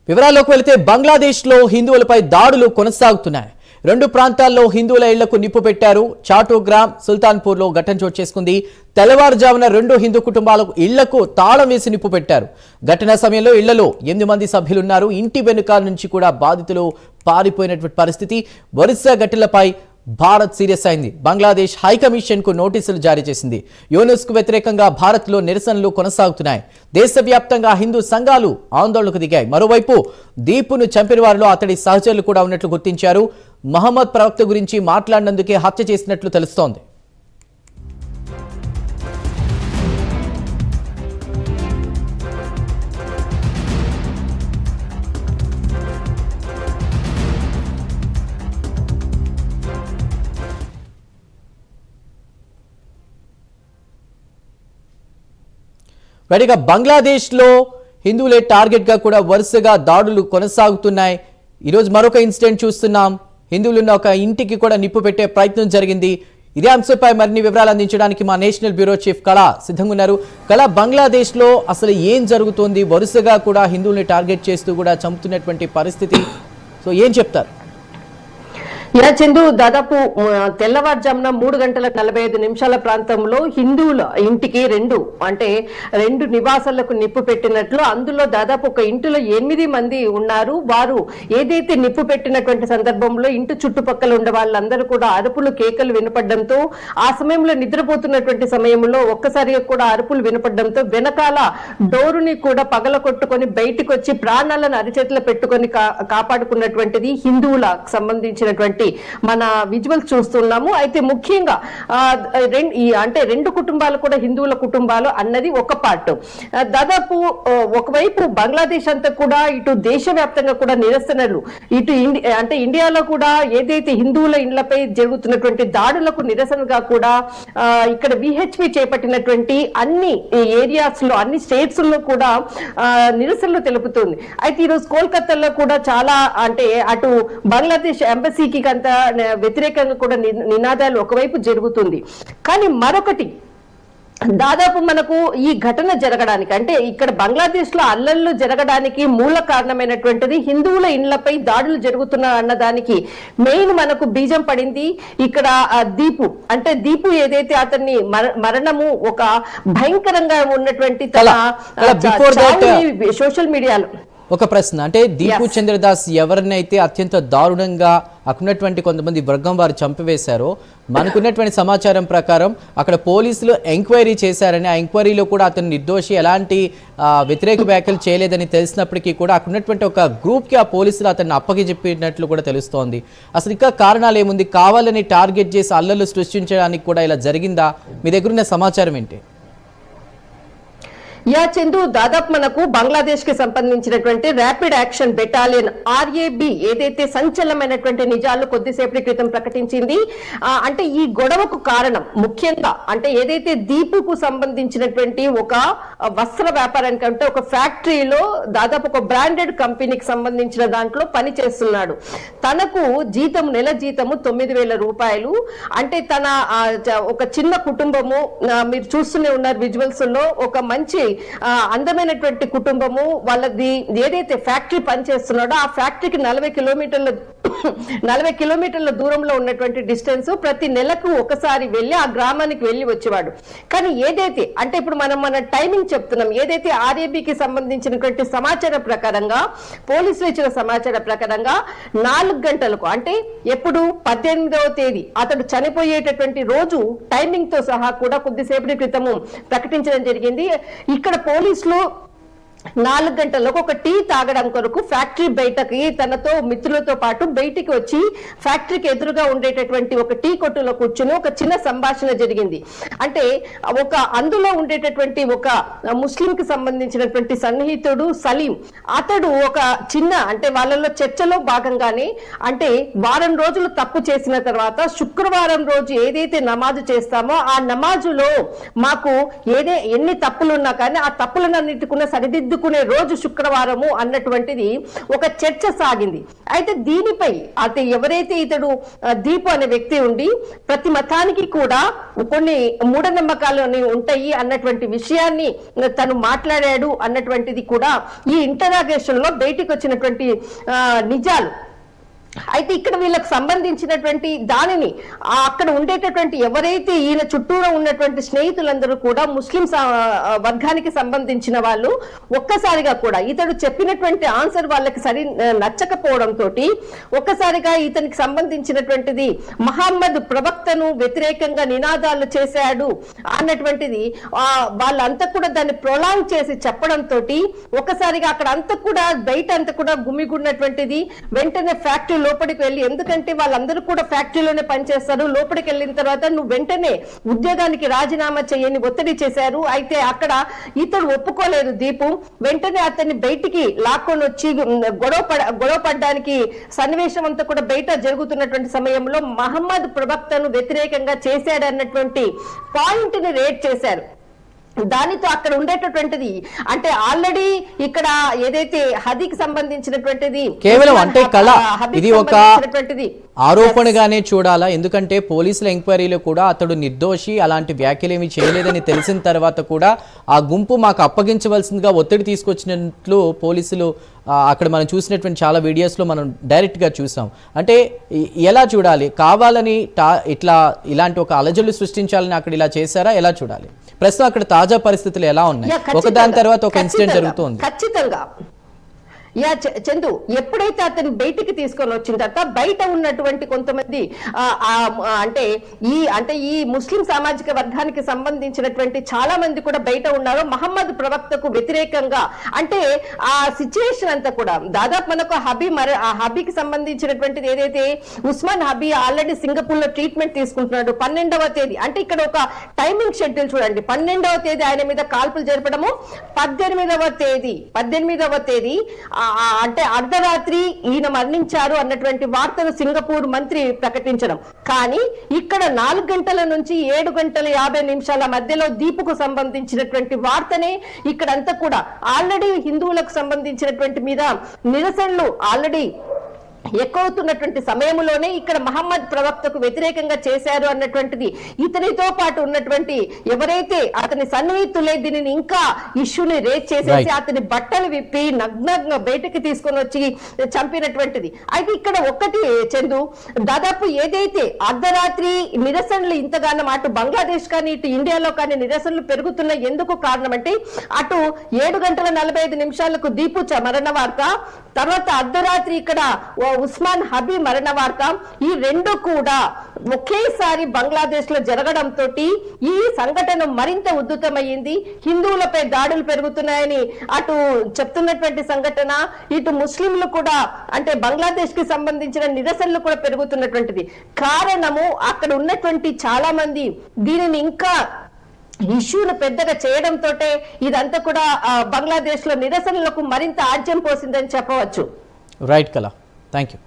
వివరాల్లోకి వెళితే బంగ్లాదేశ్లో హిందువులపై దాడులు కొనసాగుతున్నాయి. రెండు ప్రాంతాల్లో హిందువుల ఇళ్లకు నిప్పు పెట్టారు. చాటోగ్రామ్, సుల్తాన్పూర్లో ఘటన చోటు చేసుకుంది. తెల్లవారుజామున రెండు హిందూ కుటుంబాలకు ఇళ్లకు తాళం వేసి నిప్పు పెట్టారు. ఘటన సమయంలో ఇళ్లలో 8 మంది సభ్యులున్నారు. ఇంటి వెనుకాల నుంచి కూడా బాధితులు పారిపోయినటువంటి పరిస్థితి. వరుస ఘటనలపై భారత్ సీరియస్ అయింది. బంగ్లాదేశ్ హైకమిషన్ కు నోటీసులు జారీ చేసింది. యూనుస్ కు వ్యతిరేకంగా భారత్ లో నిరసనలు కొనసాగుతున్నాయి. దేశవ్యాప్తంగా హిందూ సంఘాలు ఆందోళనకు దిగాయి. మరోవైపు దీపును చంపిన వారిలో అతడి సహచరులు కూడా ఉన్నట్లు గుర్తించారు. మహమ్మద్ ప్రవక్త గురించి మాట్లాడినందుకే హత్య చేసినట్లు తెలుస్తోంది. రెడీగా బంగ్లాదేశ్లో హిందువులే టార్గెట్గా కూడా వరుసగా దాడులు కొనసాగుతున్నాయి. ఈరోజు మరొక ఇన్సిడెంట్ చూస్తున్నాం. హిందువులున్న ఒక ఇంటికి కూడా నిప్పు పెట్టే ప్రయత్నం జరిగింది. ఇదే అంశంపై మరిన్ని వివరాలు అందించడానికి మా నేషనల్ బ్యూరో చీఫ్ కళ సిద్ధంగా ఉన్నారు. కళ, బంగ్లాదేశ్లో అసలు ఏం జరుగుతోంది? వరుసగా కూడా హిందువుల్ని టార్గెట్ చేస్తూ కూడా చంపుతున్నటువంటి పరిస్థితి. సో ఏం చెప్తారు? చందు, దాదాపు తెల్లవారుజామున 3:45 ప్రాంతంలో హిందువుల ఇంటికి రెండు నివాసాలకు నిప్పు పెట్టినట్లు, అందులో దాదాపు ఒక ఇంటిలో 8 మంది ఉన్నారు. వారు ఏదైతే నిప్పు పెట్టినటువంటి సందర్భంలో ఇంటి చుట్టుపక్కల ఉండే వాళ్ళందరూ కూడా అరుపులు, కేకలు వినపడడంతో, ఆ సమయంలో నిద్రపోతున్నటువంటి సమయంలో ఒక్కసారిగా కూడా అరుపులు వినపడడంతో వెనకాల డోరుని కూడా పగలకొట్టుకొని బయటికి వచ్చి ప్రాణాలను అరిచేతులు పెట్టుకొని కాపాడుకున్నటువంటిది హిందువులకు సంబంధించినటువంటి మన విజువల్స్ చూస్తున్నాము. అయితే ముఖ్యంగా రెండు కుటుంబాలు కూడా హిందువుల కుటుంబాలు అన్నది ఒక పార్ట్. దాదాపు ఒకవైపు బంగ్లాదేశ్ అంతా కూడా ఇటు దేశవ్యాప్తంగా కూడా నిరసనలు, ఇటు ఇండియాలో కూడా ఏదైతే హిందువుల ఇళ్లపై జరుగుతున్నటువంటి దాడులకు నిరసనగా కూడా ఇక్కడ విహెచ్పి చేపట్టినటువంటి అన్ని ఏరియాస్ లో, అన్ని స్టేట్స్ లో కూడా నిరసనలు తెలుపుతుంది. అయితే ఈరోజు కోల్కతాలో కూడా చాలా అటు బంగ్లాదేశ్ ఎంబసీకి అంత వ్యతిరేకంగా కూడా నినాదాలు ఒకవైపు జరుగుతుంది. కానీ మరొకటి, దాదాపు మనకు ఈ ఘటన జరగడానికి ఇక్కడ బంగ్లాదేశ్ లో అల్లర్లు జరగడానికి మూల కారణమైనటువంటిది హిందువుల ఇండ్లపై దాడులు జరుగుతున్నా అన్నదానికి మెయిన్ మనకు బీజం పడింది ఇక్కడ దీపు ఏదైతే అతన్ని మరణము ఒక భయంకరంగా ఉన్నటువంటి సోషల్ మీడియాలో ఒక ప్రశ్న, దీపు చంద్రదాస్ ఎవరినైతే అత్యంత దారుణంగా అక్కడున్నటువంటి కొంతమంది వర్గం వారు చంపివేశారో, మనకున్నటువంటి సమాచారం ప్రకారం అక్కడ పోలీసులు ఎంక్వైరీ చేశారని, ఆ ఎంక్వైరీలో కూడా అతను నిర్దోషి, ఎలాంటి వ్యతిరేక వ్యాఖ్యలు చేయలేదని తెలిసినప్పటికీ కూడా అక్కడున్నటువంటి ఒక గ్రూప్కి ఆ పోలీసులు అతన్ని అప్పగిచెప్పినట్లు కూడా తెలుస్తోంది. అసలు ఇంకా కారణాలు ఏముంది? కావాలని టార్గెట్ చేసి అల్లర్లు సృష్టించడానికి కూడా ఇలా జరిగిందా? మీ దగ్గర ఉన్న సమాచారం ఏంటి? చందు, దాదాపు మనకు బంగ్లాదేశ్ కి సంబంధించినటువంటి ర్యాపిడ్ యాక్షన్ బెటాలియన్ RAB ఏదైతే సంచలనమైనటువంటి నిజాలు కొద్దిసేపటి క్రితం ప్రకటించింది. ఈ గొడవకు కారణం ముఖ్యంగా ఏదైతే దీపుకు సంబంధించినటువంటి ఒక వస్త్ర వ్యాపారానికి ఒక ఫ్యాక్టరీలో దాదాపు ఒక బ్రాండెడ్ కంపెనీకి సంబంధించిన దాంట్లో పని చేస్తున్నాడు. తనకు నెల జీతము 9,000 రూపాయలు. తన ఒక చిన్న కుటుంబము, మీరు చూస్తూనే ఉన్నారు విజువల్స్ లో, ఒక మంచి అందమైనటువంటి కుటుంబము వాళ్ళది. ఏదైతే ఫ్యాక్టరీ పనిచేస్తున్నాడో ఆ ఫ్యాక్టరీకి 40 కిలోమీటర్ల దూరంలో ఉన్నటువంటి డిస్టెన్స్. ప్రతి నెలకు ఒకసారి వెళ్ళి ఆ గ్రామానికి వెళ్ళి వచ్చేవాడు. కానీ ఏదైతే ఇప్పుడు మన టైమింగ్ చెప్తున్నాం, ఏదైతే RABకి సంబంధించినటువంటి సమాచారం ప్రకారంగా, పోలీసులు ఇచ్చిన సమాచారం ప్రకారంగా 4 గంటలకు ఎప్పుడు 18వ తేదీ అతడు చనిపోయేటటువంటి రోజు టైమింగ్ తో సహా కూడా కొద్దిసేపటి క్రితము ప్రకటించడం జరిగింది. ఇక్కడ పోలీసులు 4 గంటలకు ఒక టీ తాగడం కొరకు ఫ్యాక్టరీ బయటకి తనతో మిత్రులతో పాటు బయటికి వచ్చి ఫ్యాక్టరీకి ఎదురుగా ఉండేటటువంటి ఒక టీ కొట్టులో కూర్చుని ఒక చిన్న సంభాషణ జరిగింది. అందులో ఉండేటటువంటి ఒక ముస్లిం కి సంబంధించినటువంటి సన్నిహితుడు సలీం, అతడు ఒక చిన్న వాళ్ళలో చర్చలో భాగంగానే వారం రోజులు తప్పు చేసిన తర్వాత శుక్రవారం రోజు ఏదైతే నమాజు చేస్తామో ఆ నమాజులో మాకు ఎన్ని తప్పులున్నా కానీ ఆ తప్పులన్నిటికున్న సరిదిద్దు దిద్దుకునే రోజు శుక్రవారము అన్నటువంటిది ఒక చర్చ సాగింది. అయితే దీనిపై అయితే ఎవరైతే ఇతడు దీపు అనే వ్యక్తి ఉండి ప్రతి మతానికి కూడా కొన్ని మూఢనమ్మకాలు ఉంటాయి అన్నటువంటి విషయాన్ని తను మాట్లాడాడు అన్నటువంటిది కూడా ఈ ఇంటరాగేషన్ లో బయటికి వచ్చినటువంటి నిజాలు. అయితే ఇక్కడ వీళ్ళకు సంబంధించినటువంటి దానిని అక్కడ ఉండేటటువంటి ఎవరైతే ఈయన చుట్టూరా ఉన్నటువంటి స్నేహితులందరూ కూడా ముస్లిం వర్గానికి సంబంధించిన వాళ్ళు ఒక్కసారిగా కూడా ఇతడు చెప్పినటువంటి ఆన్సర్ వాళ్ళకి సరి నచ్చకపోవడంతో ఒక్కసారిగా ఇతనికి సంబంధించినటువంటిది మహమ్మద్ ప్రవక్తను వ్యతిరేకంగా నినాదాలు చేశాడు అన్నటువంటిది వాళ్ళంతా కూడా దాన్ని ప్రొలాంగ్ చేసి చెప్పడంతో ఒక్కసారిగా అక్కడ అంతా కూడా బయట అంతా కూడా గుమిగున్నటువంటిది. వెంటనే ఫ్యాక్టరీ లోపలికి వెళ్ళి, ఎందుకంటే వాళ్ళందరూ కూడా ఫ్యాక్టరీలోనే పనిచేస్తారు, లోపలికి వెళ్ళిన తర్వాత నువ్వు వెంటనే ఉద్యోగానికి రాజీనామా చేయని ఒత్తిడి చేశారు. అయితే అక్కడ ఇతడు ఒప్పుకోలేదు దీపు. వెంటనే అతన్ని బయటికి లాక్కొని వచ్చి గొడవ పడడానికి సన్నివేశం అంతా కూడా బయట జరుగుతున్నటువంటి సమయంలో మహమ్మద్ ప్రవక్తను వ్యతిరేకంగా చేశాడన్నటువంటి పాయింట్ ని రేట్ చేశారు. దానితో అక్కడ ఉండేటటువంటిది అంటే ఆల్రెడీ ఇక్కడ ఏదైతే హదీకి సంబంధించినటువంటిది కేవలం అంటే కళ, ఇది ఒక ఆరోపణగానే చూడాలా? ఎందుకంటే పోలీసుల ఎంక్వైరీలో కూడా అతడు నిర్దోషి, అలాంటి వ్యాఖ్యలు ఏమీ చేయలేదని తెలిసిన తర్వాత కూడా ఆ గుంపు మాకు అప్పగించవలసిందిగా ఒత్తిడి తీసుకొచ్చినట్లు పోలీసులు అక్కడ మనం చూసినటువంటి చాలా వీడియోస్లో మనం డైరెక్ట్గా చూసాం. అంటే ఎలా చూడాలి? కావాలని ఇలాంటి ఒక అలజడులు సృష్టించాలని అక్కడ ఇలా చేశారా? ఎలా చూడాలి? ప్రస్తుతం అక్కడ తాజా పరిస్థితులు ఎలా ఉన్నాయి? ఒకదాని తర్వాత ఒక ఇన్సిడెంట్ జరుగుతుంది. ఖచ్చితంగా చందు ఎప్పుడైతే అతను బయటికి తీసుకొని వచ్చిన తర్వాత బయట ఉన్నటువంటి కొంతమంది అంటే ఈ ముస్లిం సామాజిక వర్గానికి సంబంధించినటువంటి చాలా మంది కూడా బయట ఉన్నారు మహమ్మద్ ప్రవక్తకు వ్యతిరేకంగా. అంటే ఆ సిచ్యువేషన్ అంతా కూడా దాదాపు మనకు హబీకి సంబంధించినటువంటిది ఏదైతే ఉస్మాన్ హబీ ఆల్రెడీ సింగపూర్ లో ట్రీట్మెంట్ తీసుకుంటున్నాడు. 12వ తేదీ అంటే ఇక్కడ ఒక టైమింగ్ షెడ్యూల్ చూడండి. 12వ తేదీ ఆయన మీద కాల్పులు జరపడము, 18వ తేదీ అంటే అర్ధరాత్రి ఈయన మరణించారు అన్నటువంటి వార్తను సింగపూర్ మంత్రి ప్రకటించడం. కానీ ఇక్కడ 4 గంటల నుంచి 7 గంటల 50 నిమిషాల మధ్యలో దీపుకు సంబంధించినటువంటి వార్తనే ఇక్కడంతా కూడా ఆల్రెడీ హిందువులకు సంబంధించినటువంటి మీద నిరసనలు ఆల్రెడీ ఎక్కువవుతున్నటువంటి సమయంలోనే ఇక్కడ మహమ్మద్ ప్రవక్తకు వ్యతిరేకంగా చేశారు అన్నటువంటిది ఇతనితో పాటు ఉన్నటువంటి ఎవరైతే అతని సన్నిహితులే దీనిని ఇంకా ఇష్యూని రేజ్ చేసేసి అతని బట్టలు విప్పి నగ్నంగా బయటకు తీసుకొని వచ్చి చంపినటువంటిది. అయితే ఇక్కడ ఒక్కటి చందు, దాదాపు ఏదైతే అర్ధరాత్రి నిరసనలు ఇంతగానో అటు బంగ్లాదేశ్ కానీ ఇటు ఇండియాలో కానీ నిరసనలు పెరుగుతున్న ఎందుకు కారణం అంటే అటు 7 గంటల 45 నిమిషాలకు దీపు మరణ వార్త, తర్వాత అర్ధరాత్రి ఇక్కడ ఉస్మాన్ హబీ మరణ వార్త, ఈ రెండు కూడా ఒకేసారి బంగ్లాదేశ్ లో జరగడంతో ఈ సంఘటన మరింత ఉద్ధృతమైంది. హిందువులపై దాడులు పెరుగుతున్నాయని అటు చెప్తున్నటువంటి సంఘటన, ఇటు ముస్లింలు కూడా అంటే బంగ్లాదేశ్ కి సంబంధించిన నిరసనలు కూడా పెరుగుతున్నటువంటిది. కారణము అక్కడ ఉన్నటువంటి చాలా మంది దీనిని ఇంకా ఇష్యూను పెద్దగా చేయడంతో ఇదంతా కూడా బంగ్లాదేశ్ లో నిరసనలకు మరింత ఆజ్యం పోసిందని చెప్పవచ్చు. రైట్ కళ, థ్యాంక్ యూ.